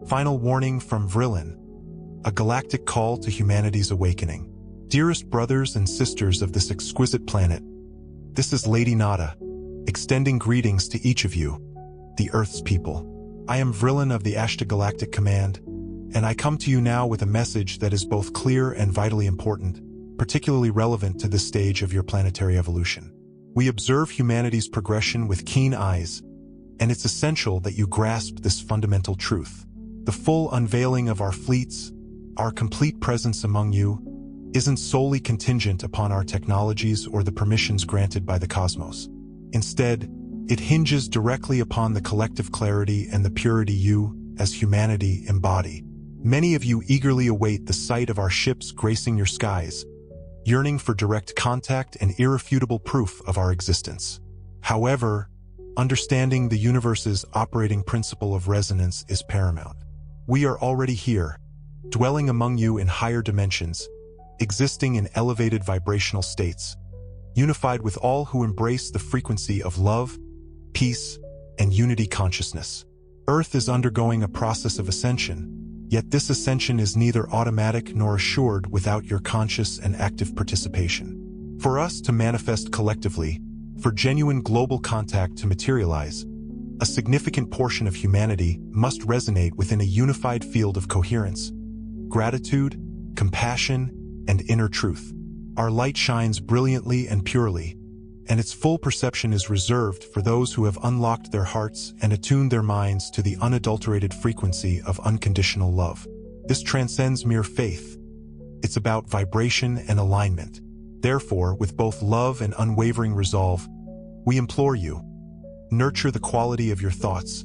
Final warning from Vrillon, a galactic call to humanity's awakening. Dearest brothers and sisters of this exquisite planet, this is Lady Nada, extending greetings to each of you, the Earth's people. I am Vrillon of the Ashtar Galactic Command, and I come to you now with a message that is both clear and vitally important, particularly relevant to this stage of your planetary evolution. We observe humanity's progression with keen eyes, and it's essential that you grasp this fundamental truth. The full unveiling of our fleets, our complete presence among you, isn't solely contingent upon our technologies or the permissions granted by the cosmos. Instead, it hinges directly upon the collective clarity and the purity you, as humanity, embody. Many of you eagerly await the sight of our ships gracing your skies, yearning for direct contact and irrefutable proof of our existence. However, understanding the universe's operating principle of resonance is paramount. We are already here, dwelling among you in higher dimensions, existing in elevated vibrational states, unified with all who embrace the frequency of love, peace, and unity consciousness. Earth is undergoing a process of ascension, yet this ascension is neither automatic nor assured without your conscious and active participation. For us to manifest collectively, for genuine global contact to materialize, a significant portion of humanity must resonate within a unified field of coherence, gratitude, compassion, and inner truth. Our light shines brilliantly and purely, and its full perception is reserved for those who have unlocked their hearts and attuned their minds to the unadulterated frequency of unconditional love. This transcends mere faith. It's about vibration and alignment. Therefore, with both love and unwavering resolve, we implore you, nurture the quality of your thoughts,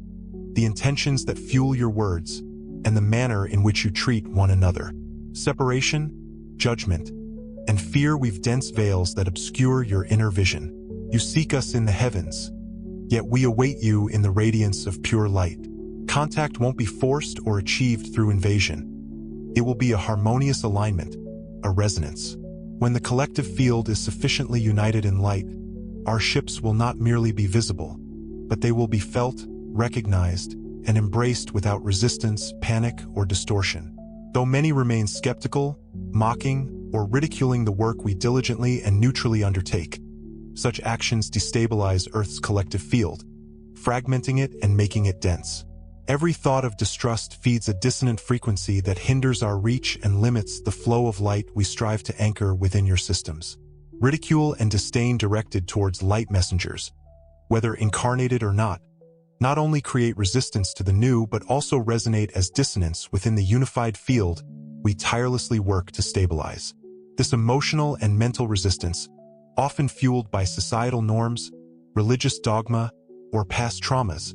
the intentions that fuel your words, and the manner in which you treat one another. Separation, judgment, and fear weave dense veils that obscure your inner vision. You seek us in the heavens, yet we await you in the radiance of pure light. Contact won't be forced or achieved through invasion. It will be a harmonious alignment, a resonance. When the collective field is sufficiently united in light, our ships will not merely be visible, but they will be felt, recognized, and embraced without resistance, panic, or distortion. Though many remain skeptical, mocking, or ridiculing the work we diligently and neutrally undertake, such actions destabilize Earth's collective field, fragmenting it and making it dense. Every thought of distrust feeds a dissonant frequency that hinders our reach and limits the flow of light we strive to anchor within your systems. Ridicule and disdain directed towards light messengers, whether incarnated or not only create resistance to the new but also resonate as dissonance within the unified field we tirelessly work to stabilize. This emotional and mental resistance, often fueled by societal norms, religious dogma, or past traumas,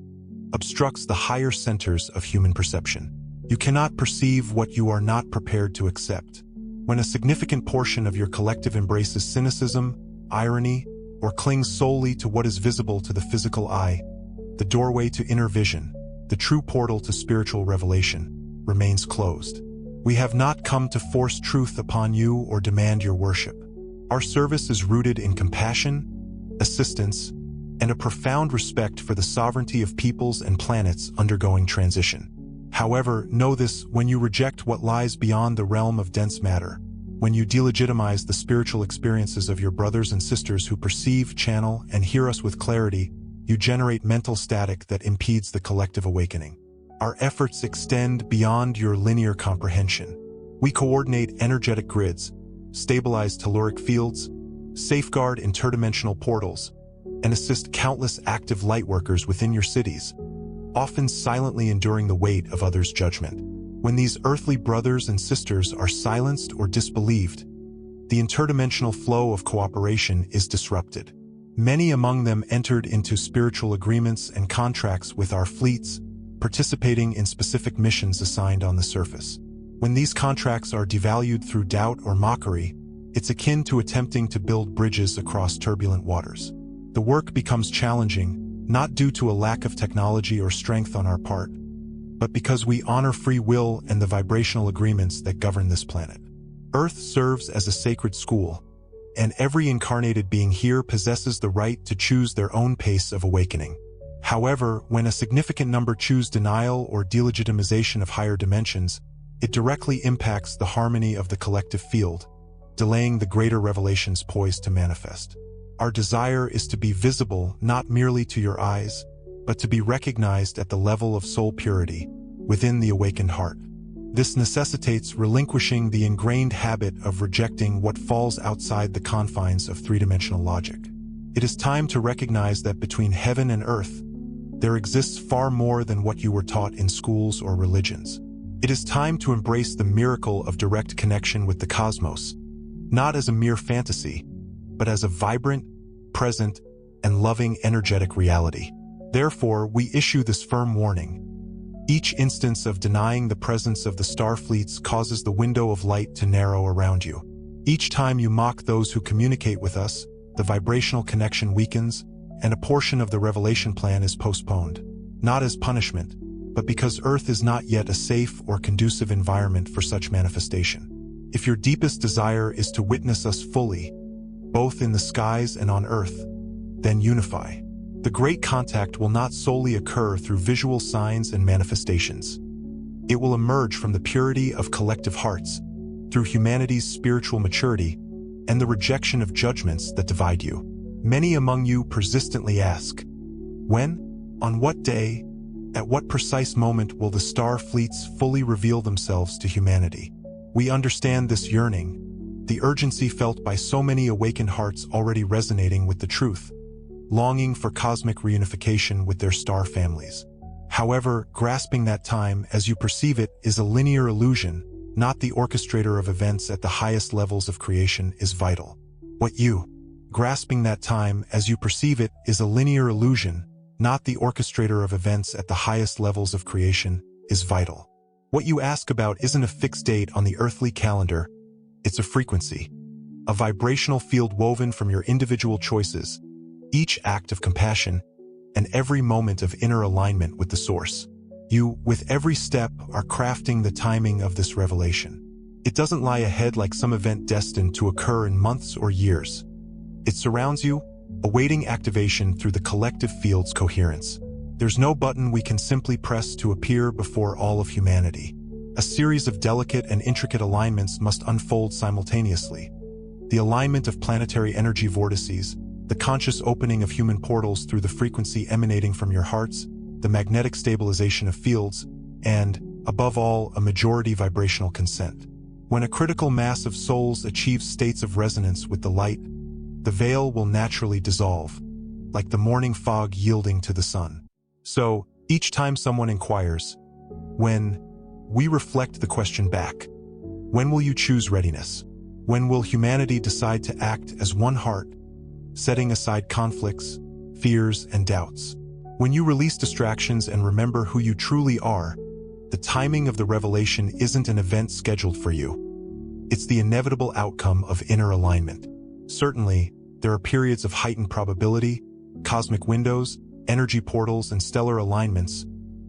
obstructs the higher centers of human perception. You cannot perceive what you are not prepared to accept. When a significant portion of your collective embraces cynicism, irony, or clings solely to what is visible to the physical eye, the doorway to inner vision, the true portal to spiritual revelation, remains closed. We have not come to force truth upon you or demand your worship. Our service is rooted in compassion, assistance, and a profound respect for the sovereignty of peoples and planets undergoing transition. However, know this: when you reject what lies beyond the realm of dense matter, when you delegitimize the spiritual experiences of your brothers and sisters who perceive, channel, and hear us with clarity, you generate mental static that impedes the collective awakening. Our efforts extend beyond your linear comprehension. We coordinate energetic grids, stabilize telluric fields, safeguard interdimensional portals, and assist countless active lightworkers within your cities, often silently enduring the weight of others' judgment. When these earthly brothers and sisters are silenced or disbelieved, the interdimensional flow of cooperation is disrupted. Many among them entered into spiritual agreements and contracts with our fleets, participating in specific missions assigned on the surface. When these contracts are devalued through doubt or mockery, it's akin to attempting to build bridges across turbulent waters. The work becomes challenging, not due to a lack of technology or strength on our part, but because we honor free will and the vibrational agreements that govern this planet. Earth serves as a sacred school, and every incarnated being here possesses the right to choose their own pace of awakening. However, when a significant number choose denial or delegitimization of higher dimensions, it directly impacts the harmony of the collective field, delaying the greater revelations poised to manifest. Our desire is to be visible not merely to your eyes, but to be recognized at the level of soul purity within the awakened heart. This necessitates relinquishing the ingrained habit of rejecting what falls outside the confines of three-dimensional logic. It is time to recognize that between heaven and earth, there exists far more than what you were taught in schools or religions. It is time to embrace the miracle of direct connection with the cosmos, not as a mere fantasy, but as a vibrant, present, and loving energetic reality. Therefore, we issue this firm warning. Each instance of denying the presence of the star fleets causes the window of light to narrow around you. Each time you mock those who communicate with us, the vibrational connection weakens, and a portion of the revelation plan is postponed, not as punishment, but because Earth is not yet a safe or conducive environment for such manifestation. If your deepest desire is to witness us fully, both in the skies and on Earth, then unify. The great contact will not solely occur through visual signs and manifestations. It will emerge from the purity of collective hearts, through humanity's spiritual maturity, and the rejection of judgments that divide you. Many among you persistently ask, when, on what day, at what precise moment will the star fleets fully reveal themselves to humanity? We understand this yearning, the urgency felt by so many awakened hearts already resonating with the truth, longing for cosmic reunification with their star families. However, grasping that time as you perceive it is a linear illusion, not the orchestrator of events at the highest levels of creation, is vital. Grasping that time as you perceive it is a linear illusion, not the orchestrator of events at the highest levels of creation, is vital. What you ask about isn't a fixed date on the earthly calendar, it's a frequency, a vibrational field woven from your individual choices, each act of compassion, and every moment of inner alignment with the source. You, with every step, are crafting the timing of this revelation. It doesn't lie ahead like some event destined to occur in months or years. It surrounds you, awaiting activation through the collective field's coherence. There's no button we can simply press to appear before all of humanity. A series of delicate and intricate alignments must unfold simultaneously. The alignment of planetary energy vortices, the conscious opening of human portals through the frequency emanating from your hearts, the magnetic stabilization of fields, and, above all, a majority vibrational consent. When a critical mass of souls achieves states of resonance with the light, the veil will naturally dissolve, like the morning fog yielding to the sun. So, each time someone inquires, when, we reflect the question back. When will you choose readiness? When will humanity decide to act as one heart, setting aside conflicts, fears, and doubts? When you release distractions and remember who you truly are, the timing of the revelation isn't an event scheduled for you. It's the inevitable outcome of inner alignment. Certainly, there are periods of heightened probability, cosmic windows, energy portals, and stellar alignments,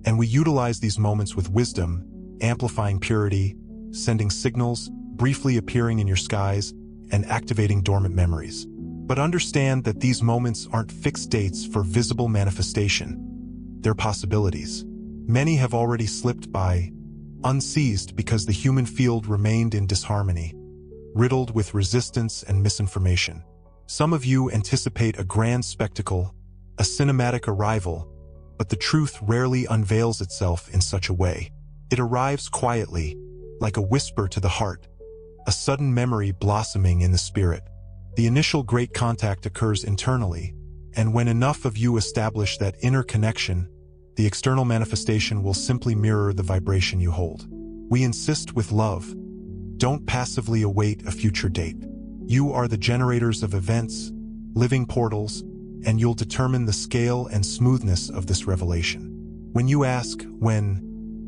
and we utilize these moments with wisdom, amplifying purity, sending signals, briefly appearing in your skies, and activating dormant memories. But understand that these moments aren't fixed dates for visible manifestation. They're possibilities. Many have already slipped by, unseized because the human field remained in disharmony, riddled with resistance and misinformation. Some of you anticipate a grand spectacle, a cinematic arrival, but the truth rarely unveils itself in such a way. It arrives quietly, like a whisper to the heart, a sudden memory blossoming in the spirit. The initial great contact occurs internally, and when enough of you establish that inner connection, the external manifestation will simply mirror the vibration you hold. We insist with love. Don't passively await a future date. You are the generators of events, living portals, and you'll determine the scale and smoothness of this revelation. When you ask,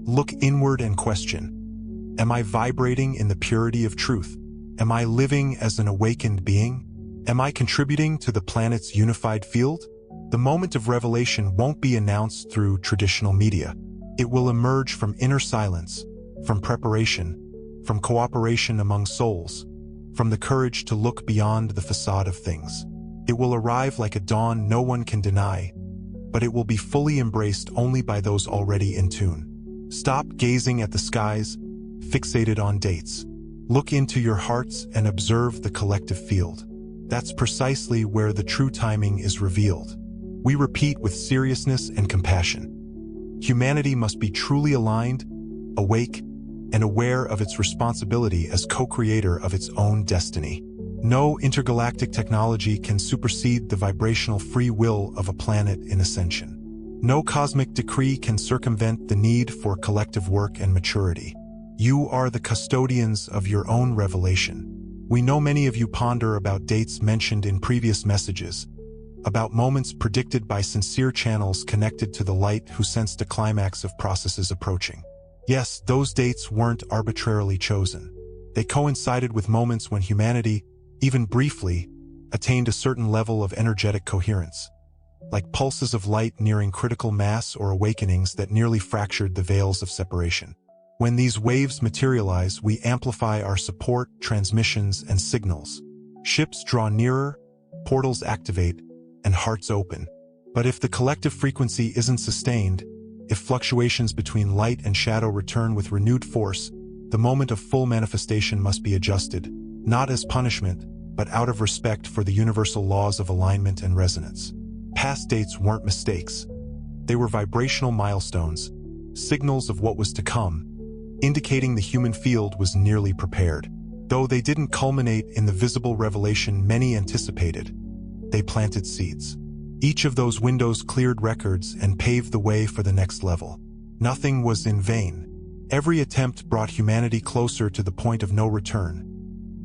look inward and question, am I vibrating in the purity of truth? Am I living as an awakened being? Am I contributing to the planet's unified field? The moment of revelation won't be announced through traditional media. It will emerge from inner silence, from preparation, from cooperation among souls, from the courage to look beyond the facade of things. It will arrive like a dawn no one can deny, but it will be fully embraced only by those already in tune. Stop gazing at the skies, fixated on dates. Look into your hearts and observe the collective field. That's precisely where the true timing is revealed. We repeat with seriousness and compassion. Humanity must be truly aligned, awake, and aware of its responsibility as co-creator of its own destiny. No intergalactic technology can supersede the vibrational free will of a planet in ascension. No cosmic decree can circumvent the need for collective work and maturity. You are the custodians of your own revelation. We know many of you ponder about dates mentioned in previous messages, about moments predicted by sincere channels connected to the light who sensed a climax of processes approaching. Yes, those dates weren't arbitrarily chosen. They coincided with moments when humanity, even briefly, attained a certain level of energetic coherence, like pulses of light nearing critical mass or awakenings that nearly fractured the veils of separation. When these waves materialize, we amplify our support, transmissions, and signals. Ships draw nearer, portals activate, and hearts open. But if the collective frequency isn't sustained, if fluctuations between light and shadow return with renewed force, the moment of full manifestation must be adjusted, not as punishment, but out of respect for the universal laws of alignment and resonance. Past dates weren't mistakes. They were vibrational milestones, signals of what was to come, indicating the human field was nearly prepared. Though they didn't culminate in the visible revelation many anticipated, they planted seeds. Each of those windows cleared records and paved the way for the next level. Nothing was in vain. Every attempt brought humanity closer to the point of no return,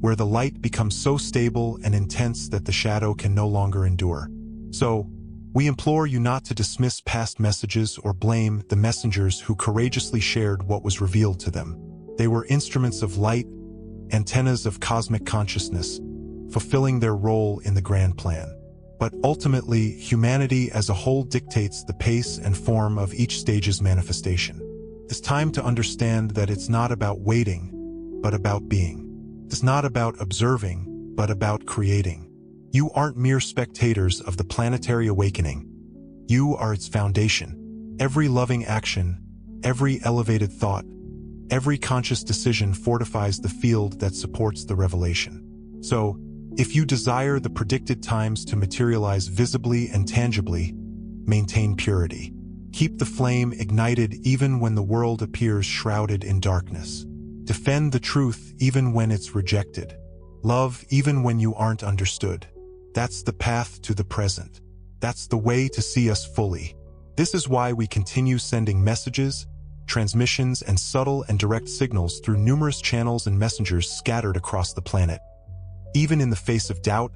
where the light becomes so stable and intense that the shadow can no longer endure. So, we implore you not to dismiss past messages or blame the messengers who courageously shared what was revealed to them. They were instruments of light, antennas of cosmic consciousness, fulfilling their role in the grand plan. But ultimately, humanity as a whole dictates the pace and form of each stage's manifestation. It's time to understand that it's not about waiting, but about being. It's not about observing, but about creating. You aren't mere spectators of the planetary awakening. You are its foundation. Every loving action, every elevated thought, every conscious decision fortifies the field that supports the revelation. So, if you desire the predicted times to materialize visibly and tangibly, maintain purity. Keep the flame ignited even when the world appears shrouded in darkness. Defend the truth even when it's rejected. Love even when you aren't understood. That's the path to the present. That's the way to see us fully. This is why we continue sending messages, transmissions, and subtle and direct signals through numerous channels and messengers scattered across the planet. Even in the face of doubt,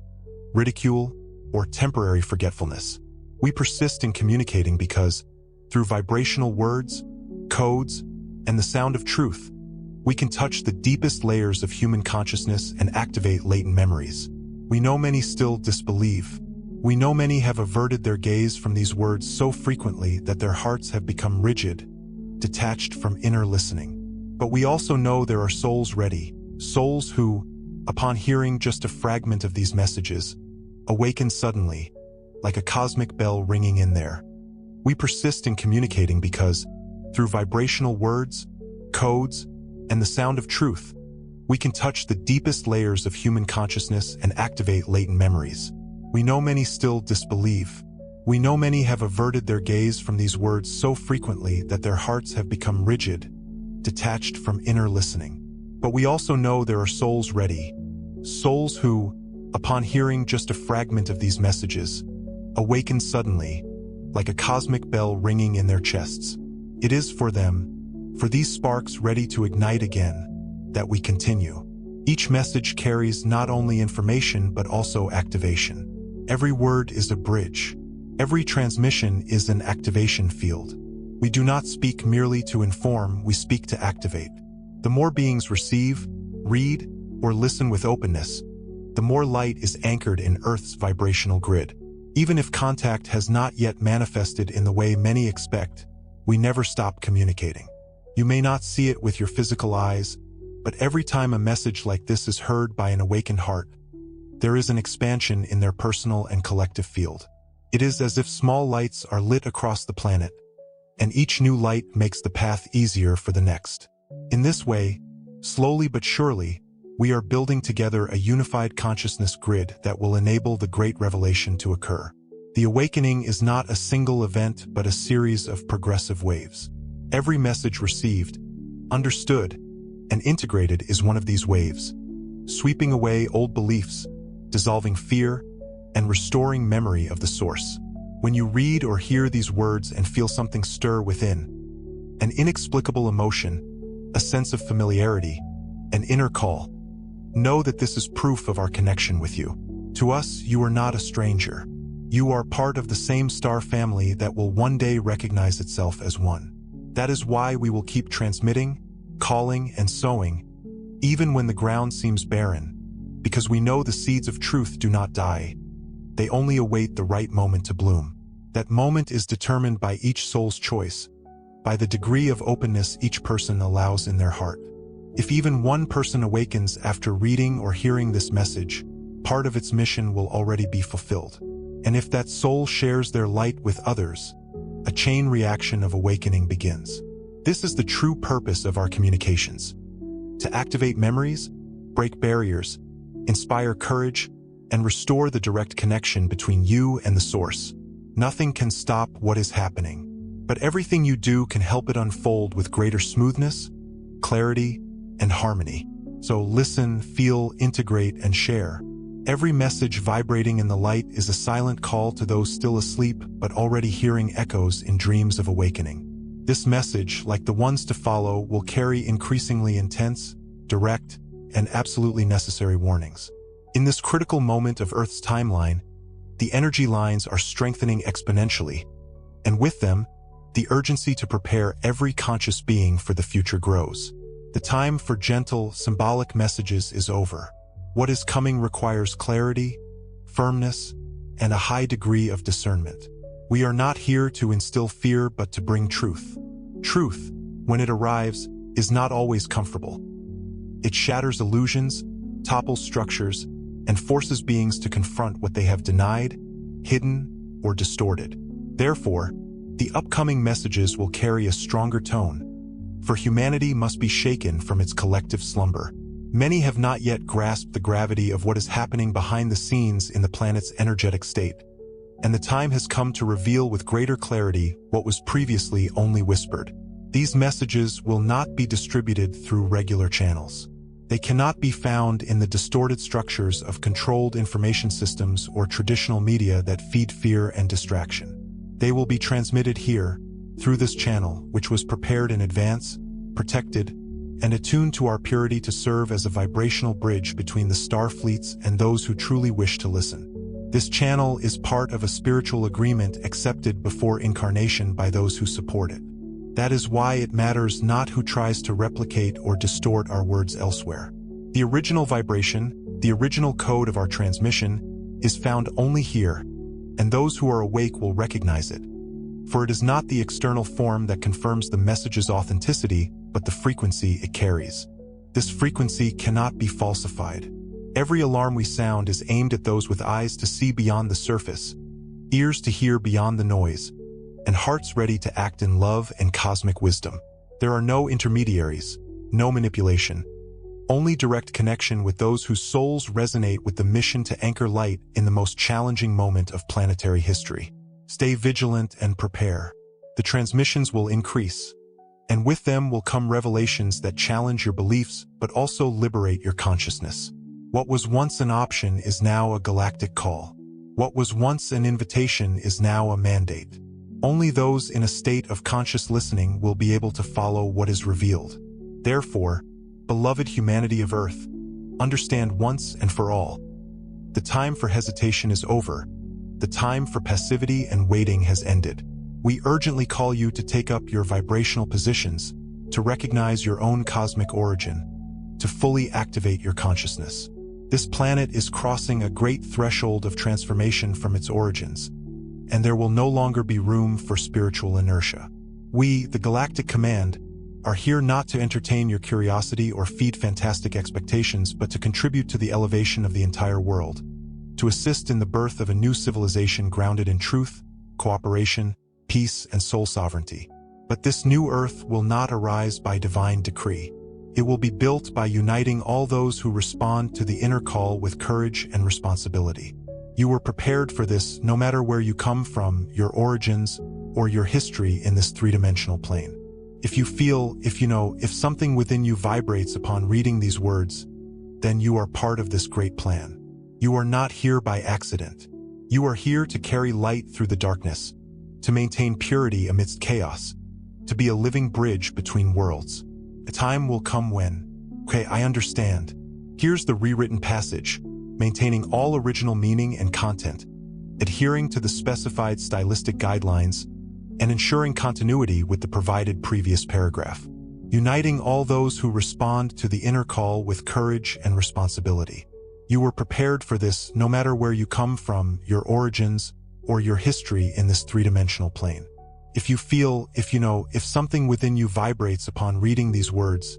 ridicule, or temporary forgetfulness, we persist in communicating because, through vibrational words, codes, and the sound of truth, we can touch the deepest layers of human consciousness and activate latent memories. We know many still disbelieve. We know many have averted their gaze from these words so frequently that their hearts have become rigid, detached from inner listening. But we also know there are souls ready, souls who, upon hearing just a fragment of these messages, awaken suddenly, like a cosmic bell ringing in there. We persist in communicating because, through vibrational words, codes, and the sound of truth, we can touch the deepest layers of human consciousness and activate latent memories. We know many still disbelieve. We know many have averted their gaze from these words so frequently that their hearts have become rigid, detached from inner listening. But we also know there are souls ready, souls who, upon hearing just a fragment of these messages, awaken suddenly, like a cosmic bell ringing in their chests. It is for them, for these sparks ready to ignite again, that we continue. Each message carries not only information but also activation. Every word is a bridge. Every transmission is an activation field. We do not speak merely to inform, we speak to activate. The more beings receive, read, or listen with openness, the more light is anchored in Earth's vibrational grid. Even if contact has not yet manifested in the way many expect, we never stop communicating. You may not see it with your physical eyes, but every time a message like this is heard by an awakened heart, there is an expansion in their personal and collective field. It is as if small lights are lit across the planet, and each new light makes the path easier for the next. In this way, slowly but surely, we are building together a unified consciousness grid that will enable the great revelation to occur. The awakening is not a single event but a series of progressive waves. Every message received, understood, and integrated is one of these waves, sweeping away old beliefs, dissolving fear, and restoring memory of the source. When you read or hear these words and feel something stir within, an inexplicable emotion, a sense of familiarity, an inner call, know that this is proof of our connection with you. To us, you are not a stranger. You are part of the same star family that will one day recognize itself as one. That is why we will keep transmitting, calling, and sowing, even when the ground seems barren, because we know the seeds of truth do not die. They only await the right moment to bloom. That moment is determined by each soul's choice, by the degree of openness each person allows in their heart. If even one person awakens after reading or hearing this message, part of its mission will already be fulfilled. And if that soul shares their light with others, a chain reaction of awakening begins. This is the true purpose of our communications: to activate memories, break barriers, inspire courage, and restore the direct connection between you and the source. Nothing can stop what is happening, but everything you do can help it unfold with greater smoothness, clarity, and harmony. So listen, feel, integrate, and share. Every message vibrating in the light is a silent call to those still asleep but already hearing echoes in dreams of awakening. This message, like the ones to follow, will carry increasingly intense, direct, and absolutely necessary warnings. In this critical moment of Earth's timeline, the energy lines are strengthening exponentially, and with them, the urgency to prepare every conscious being for the future grows. The time for gentle, symbolic messages is over. What is coming requires clarity, firmness, and a high degree of discernment. We are not here to instill fear but to bring truth. Truth, when it arrives, is not always comfortable. It shatters illusions, topples structures, and forces beings to confront what they have denied, hidden, or distorted. Therefore, the upcoming messages will carry a stronger tone, for humanity must be shaken from its collective slumber. Many have not yet grasped the gravity of what is happening behind the scenes in the planet's energetic state, and the time has come to reveal with greater clarity what was previously only whispered. These messages will not be distributed through regular channels. They cannot be found in the distorted structures of controlled information systems or traditional media that feed fear and distraction. They will be transmitted here, through this channel, which was prepared in advance, protected, and attuned to our purity to serve as a vibrational bridge between the star fleets and those who truly wish to listen. This channel is part of a spiritual agreement accepted before incarnation by those who support it. That is why it matters not who tries to replicate or distort our words elsewhere. The original vibration, the original code of our transmission, is found only here, and those who are awake will recognize it. For it is not the external form that confirms the message's authenticity, but the frequency it carries. This frequency cannot be falsified. Every alarm we sound is aimed at those with eyes to see beyond the surface, ears to hear beyond the noise, and hearts ready to act in love and cosmic wisdom. There are no intermediaries, no manipulation, only direct connection with those whose souls resonate with the mission to anchor light in the most challenging moment of planetary history. Stay vigilant and prepare. The transmissions will increase, and with them will come revelations that challenge your beliefs but also liberate your consciousness. What was once an option is now a galactic call. What was once an invitation is now a mandate. Only those in a state of conscious listening will be able to follow what is revealed. Therefore, beloved humanity of Earth, understand once and for all. The time for hesitation is over. The time for passivity and waiting has ended. We urgently call you to take up your vibrational positions, to recognize your own cosmic origin, to fully activate your consciousness. This planet is crossing a great threshold of transformation from its origins, and there will no longer be room for spiritual inertia. We, the Galactic Command, are here not to entertain your curiosity or feed fantastic expectations, but to contribute to the elevation of the entire world, to assist in the birth of a new civilization grounded in truth, cooperation, peace, and soul sovereignty. But this new Earth will not arise by divine decree. It will be built by uniting all those who respond to the inner call with courage and responsibility. You were prepared for this no matter where you come from, your origins, or your history in this three-dimensional plane. If you feel, if something within you vibrates upon reading these words, then you are part of this great plan. You are not here by accident. You are here to carry light through the darkness, to maintain purity amidst chaos, to be a living bridge between worlds. A time will come when, okay, I understand. Here's the rewritten passage, maintaining all original meaning and content, adhering to the specified stylistic guidelines, and ensuring continuity with the provided previous paragraph. Uniting all those who respond to the inner call with courage and responsibility. You were prepared for this no matter where you come from, your origins, or your history in this three-dimensional plane. If you feel, if something within you vibrates upon reading these words,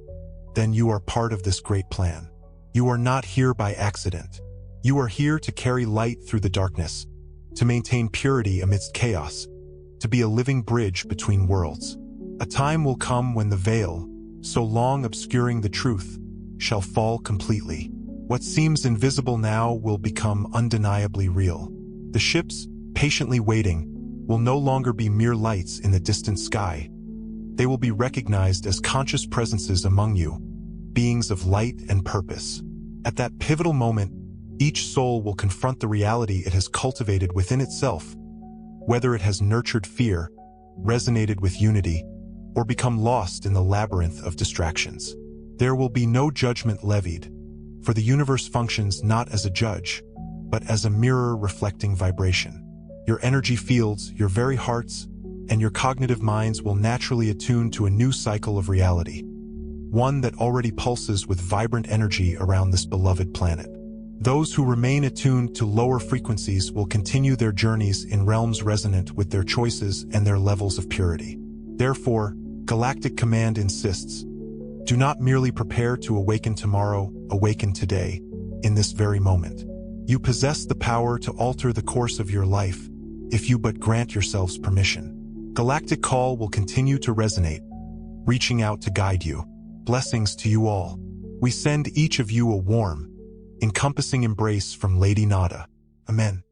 then you are part of this great plan. You are not here by accident. You are here to carry light through the darkness, to maintain purity amidst chaos, to be a living bridge between worlds. A time will come when the veil, so long obscuring the truth, shall fall completely. What seems invisible now will become undeniably real. The ships, patiently waiting, will no longer be mere lights in the distant sky. They will be recognized as conscious presences among you, beings of light and purpose. At that pivotal moment, each soul will confront the reality it has cultivated within itself, whether it has nurtured fear, resonated with unity, or become lost in the labyrinth of distractions. There will be no judgment levied, for the universe functions not as a judge, but as a mirror reflecting vibration. Your energy fields, your very hearts, and your cognitive minds will naturally attune to a new cycle of reality, one that already pulses with vibrant energy around this beloved planet. Those who remain attuned to lower frequencies will continue their journeys in realms resonant with their choices and their levels of purity. Therefore, Galactic Command insists, do not merely prepare to awaken tomorrow, awaken today, in this very moment. You possess the power to alter the course of your life, if you but grant yourselves permission. Galactic Call will continue to resonate, reaching out to guide you. Blessings to you all. We send each of you a warm, encompassing embrace from Lady Nada. Amen.